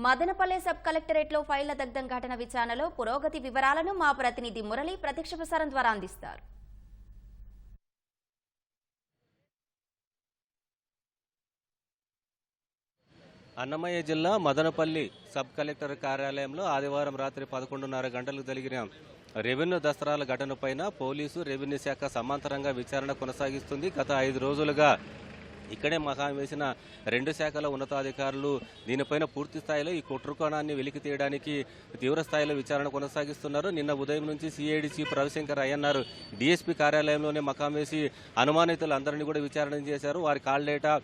Madanapalle sub కలెక్టరేట్లో ఫైళ్ల దగ్ధం ఘటన విచారణలో పురోగతి వివరాలను మా ప్రతినిధి మురళి ప్రత్యక్ష ప్రసారం ద్వారా అందిస్తారు. అన్నమయ్య జిల్లా మదనపల్లి సబ్ కలెక్టర్ కార్యాలయంలో ఆదివారం రాత్రి 11:30 గంటలకు జరిగిన రెవెన్యూ దసరాల ఘటనపైన పోలీసు రెవెన్యూ శాఖ సమాంతరంగా విచారణ కొనసాగిస్తుంది. గత 5 రోజులుగా ఇక్కడే మకాం వేసిన 2 శాఖల ఉన్నతాధికారులు దీనిపైన పూర్తి స్థాయిలో ఈ కుట్రకోణాన్ని వెలికి తీయడానికి తీవ్ర స్థాయిలో విచారణ కొనసాగిస్తున్నారు. నిన్న ఉదయం నుంచి సిఐడి చీఫ్ రవిశంకర్ అయ్యన్నారు డిఎస్పీ కార్యాలయంలోనే మకాం వేసి అనుమానితులందరినీ కూడా విచారణ చేశారు. వారి కాల్ డేటా,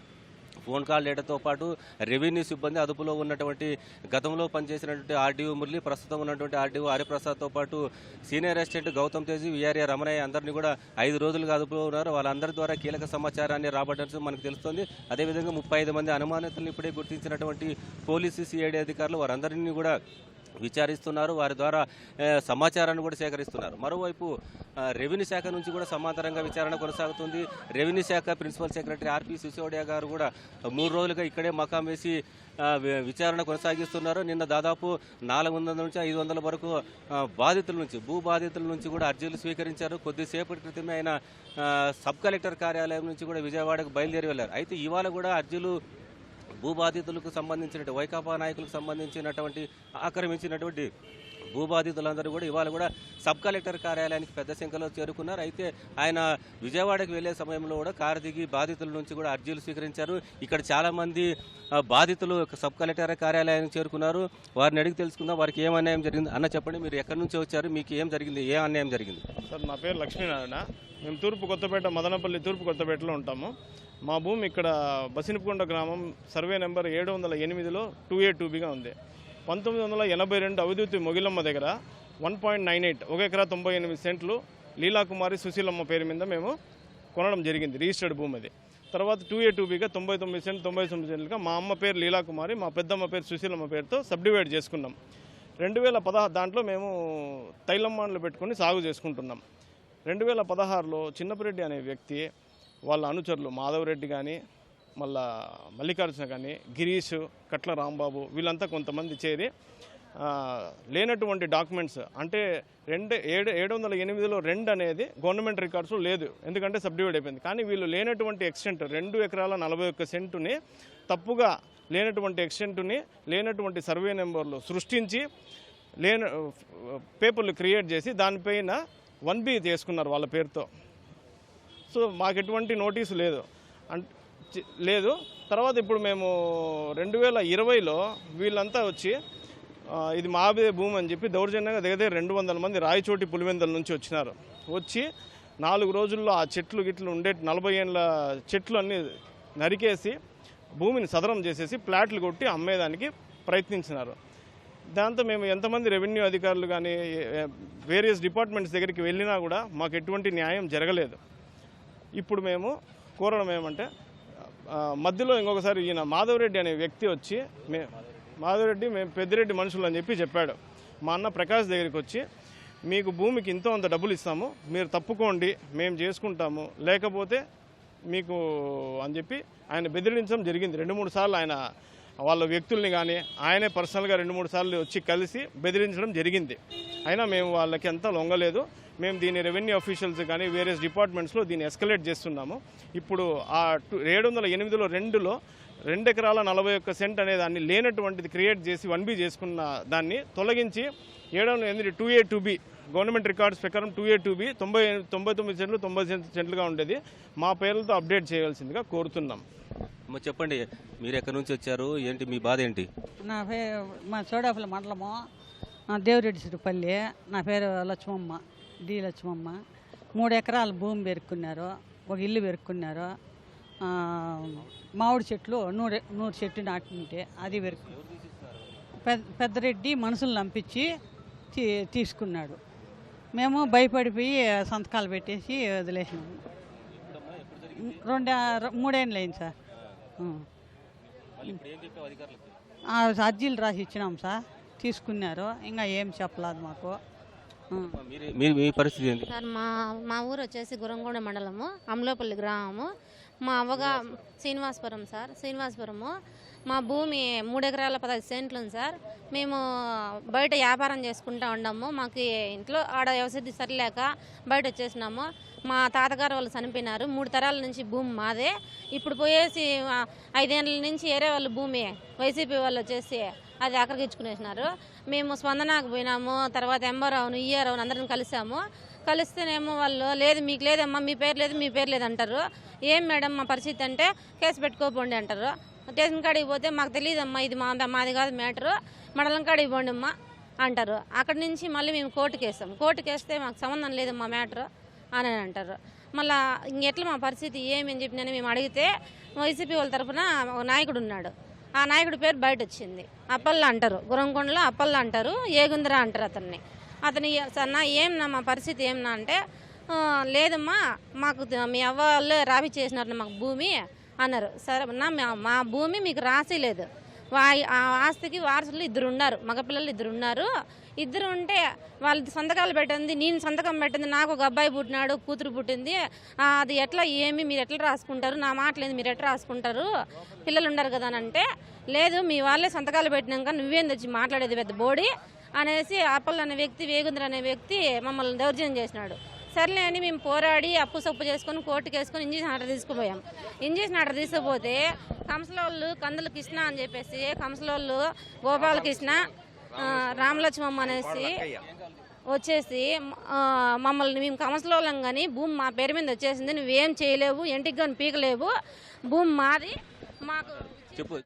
ఫోన్ కాల్ డేటాతో పాటు రెవెన్యూ సిబ్బంది, అదుపులో ఉన్నటువంటి గతంలో పనిచేసినటువంటి ఆర్డీఓ మురళి, ప్రస్తుతం ఉన్నటువంటి ఆర్డీఓ హరిప్రసాద్తో పాటు senior assistant Gautam Teji, VRA Ramanayya అందరినీ కూడా 5 రోజులుగా అదుపులో ఉన్నారు. వాళ్ళందరి ద్వారా కీలక సమాచారాన్ని రాబట్టడం మనకు తెలుస్తుంది. అదేవిధంగా 35 మంది అనుమానితులను ఇప్పుడే గుర్తించినటువంటి పోలీసు సిఐడి అధికారులు వారందరినీ కూడా విచారిస్తున్నారు. వారి ద్వారా సమాచారాన్ని కూడా సేకరిస్తున్నారు. మరోవైపు రెవెన్యూ శాఖ నుంచి కూడా సమాంతరంగా విచారణ కొనసాగుతుంది. రెవెన్యూ శాఖ ప్రిన్సిపల్ సెక్రటరీ ఆర్పి సిసోడియా గారు కూడా 3 రోజులుగా ఇక్కడే మకాం వేసి విచారణ కొనసాగిస్తున్నారు. నిన్న దాదాపు 400 నుంచి 500 వరకు బాధితుల నుంచి, భూ బాధితుల నుంచి కూడా అర్జీలు స్వీకరించారు. కొద్దిసేపటి క్రితమే ఆయన సబ్ కలెక్టర్ కార్యాలయం నుంచి కూడా విజయవాడకు బయలుదేరి వెళ్లారు. అయితే ఇవాళ కూడా అర్జీలు భూబాధితులకు సంబంధించిన వైకాపా నాయకులకు సంబంధించినటువంటి ఆక్రమించినటువంటి భూబాధితులందరూ కూడా ఇవాళ కూడా సబ్ కలెక్టర్ కార్యాలయానికి పెద్ద సంఖ్యలో చేరుకున్నారు. అయితే ఆయన విజయవాడకు వెళ్లే సమయంలో కూడా కారు దిగి బాధితుల నుంచి కూడా అర్జీలు స్వీకరించారు. ఇక్కడ చాలా మంది బాధితులు సబ్ కలెక్టర్ కార్యాలయానికి చేరుకున్నారు. వారిని అడిగి తెలుసుకుందాం వారికి ఏం అన్యాయం జరిగింది. అన్న చెప్పండి, మీరు ఎక్కడి నుంచి వచ్చారు, మీకు ఏం జరిగింది, ఏ అన్యాయం జరిగింది? సార్, నా పేరు లక్ష్మీనారాయణ. మేము తూర్పు కొత్తపేట, మదనపల్లి తూర్పు కొత్తపేటలో ఉంటాము. మా భూమి ఇక్కడ బసినపుకొండ గ్రామం సర్వే నెంబర్ 708లో 2A2Bగా ఉంది. 1982 అవధూతి మొగిలమ్మ దగ్గర 1.98 1 ఎకరా 98 సెంట్లు లీలాకుమారి సుశీలమ్మ పేరు మీద మేము కొనడం జరిగింది. రిజిస్టర్డ్ భూమి అది. తర్వాత 2A2Bగా 99 సెంట్లు 99 సెంట్లుగా మా అమ్మ పేరు లీలాకుమారి, మా పెద్దమ్మ పేరు సుశీలమ్మ పేరుతో సబ్డివైడ్ చేసుకున్నాం. 2016 దాంట్లో మేము తైలమ్మాన్లు పెట్టుకొని సాగు చేసుకుంటున్నాం. 2016లో చిన్నపిరెడ్డి అనే వ్యక్తి, వాళ్ళ అనుచరులు మాధవరెడ్డి కానీ, మళ్ళా మల్లికార్జున కానీ, గిరీష్, కట్ల రాంబాబు, వీళ్ళంతా కొంతమంది చేరి లేనటువంటి డాక్యుమెంట్స్, అంటే 708లో 2 అనేది గవర్నమెంట్ రికార్డ్స్లో లేదు, ఎందుకంటే సబ్డివైడ్ అయిపోయింది. కానీ వీళ్ళు లేనటువంటి ఎక్స్టెంట్ 2 ఎకరాల 41 సెంటుని తప్పుగా లేనటువంటి ఎక్స్టెంట్ని లేనటువంటి సర్వే నెంబర్లు సృష్టించి పేపర్లు క్రియేట్ చేసి దానిపైన 1B చేసుకున్నారు వాళ్ళ పేరుతో. సో మాకు ఎటువంటి నోటీసు లేదు. తర్వాత ఇప్పుడు మేము 2020లో వీళ్ళంతా వచ్చి ఇది మాదే భూమి అని చెప్పి దౌర్జన్యంగా దగ్గర 200 మంది రాయచోటి పులివెందల నుంచి వచ్చినారు. వచ్చి 4 రోజుల్లో ఆ చెట్లు గిట్లు ఉండే 40 ఏళ్ళ చెట్లు అన్నీ నరికేసి భూమిని సదరం చేసేసి ప్లాట్లు కొట్టి అమ్మేదానికి ప్రయత్నించినారు. దాంతో మేము ఎంతమంది రెవెన్యూ అధికారులు కానీ వేరియస్ డిపార్ట్మెంట్స్ దగ్గరికి వెళ్ళినా కూడా మాకు ఎటువంటి న్యాయం జరగలేదు. ఇప్పుడు మేము కోరడం ఏమంటే, మధ్యలో ఇంకొకసారి ఈయన మాధవరెడ్డి అనే వ్యక్తి వచ్చి మాధవరెడ్డి మేము పెద్దిరెడ్డి మనుషులు అని చెప్పాడు. మా అన్న ప్రకాష్ దగ్గరికి వచ్చి మీకు భూమికి ఇంతో అంత డబ్బులు ఇస్తాము, మీరు తప్పుకోండి, మేము చేసుకుంటాము, లేకపోతే మీకు అని చెప్పి ఆయన బెదిరించడం జరిగింది. 2-3 సార్లు ఆయన వాళ్ళ వ్యక్తుల్ని కానీ ఆయనే పర్సనల్గా 2-3 సార్లు వచ్చి కలిసి బెదిరించడం జరిగింది. అయినా మేము వాళ్ళకి అంతా లొంగలేదు. మేము దీన్ని రెవెన్యూ అఫీషియల్స్ కానీ వేరియస్ డిపార్ట్మెంట్స్లో దీన్ని ఎస్కలేట్ చేస్తున్నాము. ఇప్పుడు ఆ 708లో 2 ఎకరాల 41 సెంట్ అనే దాన్ని లేనటువంటిది క్రియేట్ చేసి 1B చేసుకున్న దాన్ని తొలగించి 708 2A2B గవర్నమెంట్ రికార్డ్స్ ప్రకారం 2A2B 99 సెంట్లు 90 సెంట్లుగా ఉండేది మా పేర్లతో అప్డేట్ చేయాల్సిందిగా కోరుతున్నాం. చెప్పండి, మీరు ఎక్కడి నుంచి వచ్చారు, ఏంటి మీ బాధ ఏంటి? నా పేరు మా చోడాపల్లి మండలము దేవిరెడ్డి సిరిపల్లి. నా పేరు లక్ష్మమ్మ, డి లక్ష్మమ్మ. 3 ఎకరాల భూమి పెరుక్కున్నారు, ఒక ఇల్లు పెరుక్కున్నారు. మామిడి చెట్లు 100 చెట్లు నాటుంటే అది పెద్దరెడ్డి మనుషులు నంపించి తీసుకున్నాడు. మేము భయపడిపోయి సంతకాలు పెట్టేసి వదిలేసినాము. 3 ఏళ్ళు అయింది సార్. అర్జీలు రాసి ఇచ్చినాం సార్, తీసుకున్నారు. ఇంకా ఏం చెప్పలేదు మాకు. మీ పరిస్థితి ఏంటి సార్? మా ఊరు వచ్చేసి గురంగూడ మండలము, అమలోపల్లి గ్రామము. మా అవ్వగా శ్రీనివాసపురం సార్. శ్రీనివాసపురము మా భూమి 3 ఎకరాల 15 సెంట్లు ఉంది సార్. మేము బయట వ్యాపారం చేసుకుంటూ ఉన్నాము. మాకు ఇంట్లో ఆడ వ్యవసాయ సరిలేక బయట వచ్చేసినాము. మా తాతగారు వాళ్ళు చనిపోయినారు. 3 తరాల నుంచి భూమి మాదే. ఇప్పుడు పోయేసి 5 ఏళ్ళ నుంచి ఏరే వాళ్ళ భూమి వైసీపీ వాళ్ళు వచ్చేసి అది ఆక్రమించుకునేసినారు. మేము స్పందనకు పోయినాము, తర్వాత ఎంఆర్ఓను ఈఆర్ఓను అందరిని కలిసాము. కలిస్తేనేమో వాళ్ళు లేదు మీకు లేదమ్మా, మీ పేరు లేదు, మీ పేరు లేదు అంటారు. ఏం మేడం మా పరిస్థితి అంటే కేసు పెట్టుకోపోండి అంటారు. స్టేషన్ కాడికి పోతే మాకు తెలియదమ్మా, ఇది మాది కాదు మ్యాటరు, మండలం కాడికి పోండి అమ్మా అంటారు. అక్కడి నుంచి మళ్ళీ మేము కోర్టుకు వేస్తాం. కోర్టుకు వేస్తే మాకు సంబంధం లేదమ్మా మ్యాటరు అని అంటారు. మళ్ళీ ఇంకెట్లా మా పరిస్థితి ఏమని చెప్పినని మేము అడిగితే వైసీపీ వాళ్ళ తరఫున ఒక నాయకుడు ఉన్నాడు. ఆ నాయకుడి పేరు బయట వచ్చింది. అప్పల్ల అంటారు, గురంకొండలో అప్పల్ల అంటారు, ఏగుందరా అంటారు అతన్ని. అతని సన్నా ఏమన్నా మా పరిస్థితి ఏమన్నా అంటే లేదమ్మా మాకు మీ అవ్వ వాళ్ళే రావి చేసినారు మాకు భూమి అన్నారు. సరే అన్నా మా భూమి మీకు రాసి లేదు. ఆ ఆస్తికి వారసులు 2 ఉన్నారు, మగపిల్లలు 2 ఉన్నారు. 2 ఉంటే వాళ్ళు సంతకాలు పెట్టింది, నేను సంతకం పెట్టింది, నాకు ఒక అబ్బాయి పుట్టినాడు, కూతురు పుట్టింది. అది ఎట్లా మీరు ఎట్లా రాసుకుంటారు, నా మాట లేదు మీరు ఎట్లా రాసుకుంటారు, పిల్లలు ఉండరు కదా అని అంటే లేదు మీ వాళ్ళే సంతకాలు పెట్టినాక నువ్వేం తెచ్చి మాట్లాడేది పెద్ద బోడి అనేసి అప్పల్ అనే వ్యక్తి, వేగుంద్ర అనే వ్యక్తి మమ్మల్ని దౌర్జన్యం చేసినాడు. సర్లే అని మేము పోరాడి అప్పు సప్పు చేసుకొని కోర్టుకు వేసుకొని ఇంజక్షన్ ఆర్డర్ తీసుకుపోయాం. ఇంజక్షన్ ఆర్డర్ తీసుకుపోతే కంసలోళ్ళు కందుల కృష్ణ అని చెప్పేసి కంసలోళ్ళు గోపాలకృష్ణ రామలక్ష్మమ్మ అనేసి వచ్చేసి మమ్మల్ని మేము కంసలోళ్ళం కానీ భూమి మా పేరు మీద వచ్చేసింది, నువ్వేం చేయలేవు, ఇంటికి కానీ పీకలేవు, భూమి మాది, మాకు చెప్పు.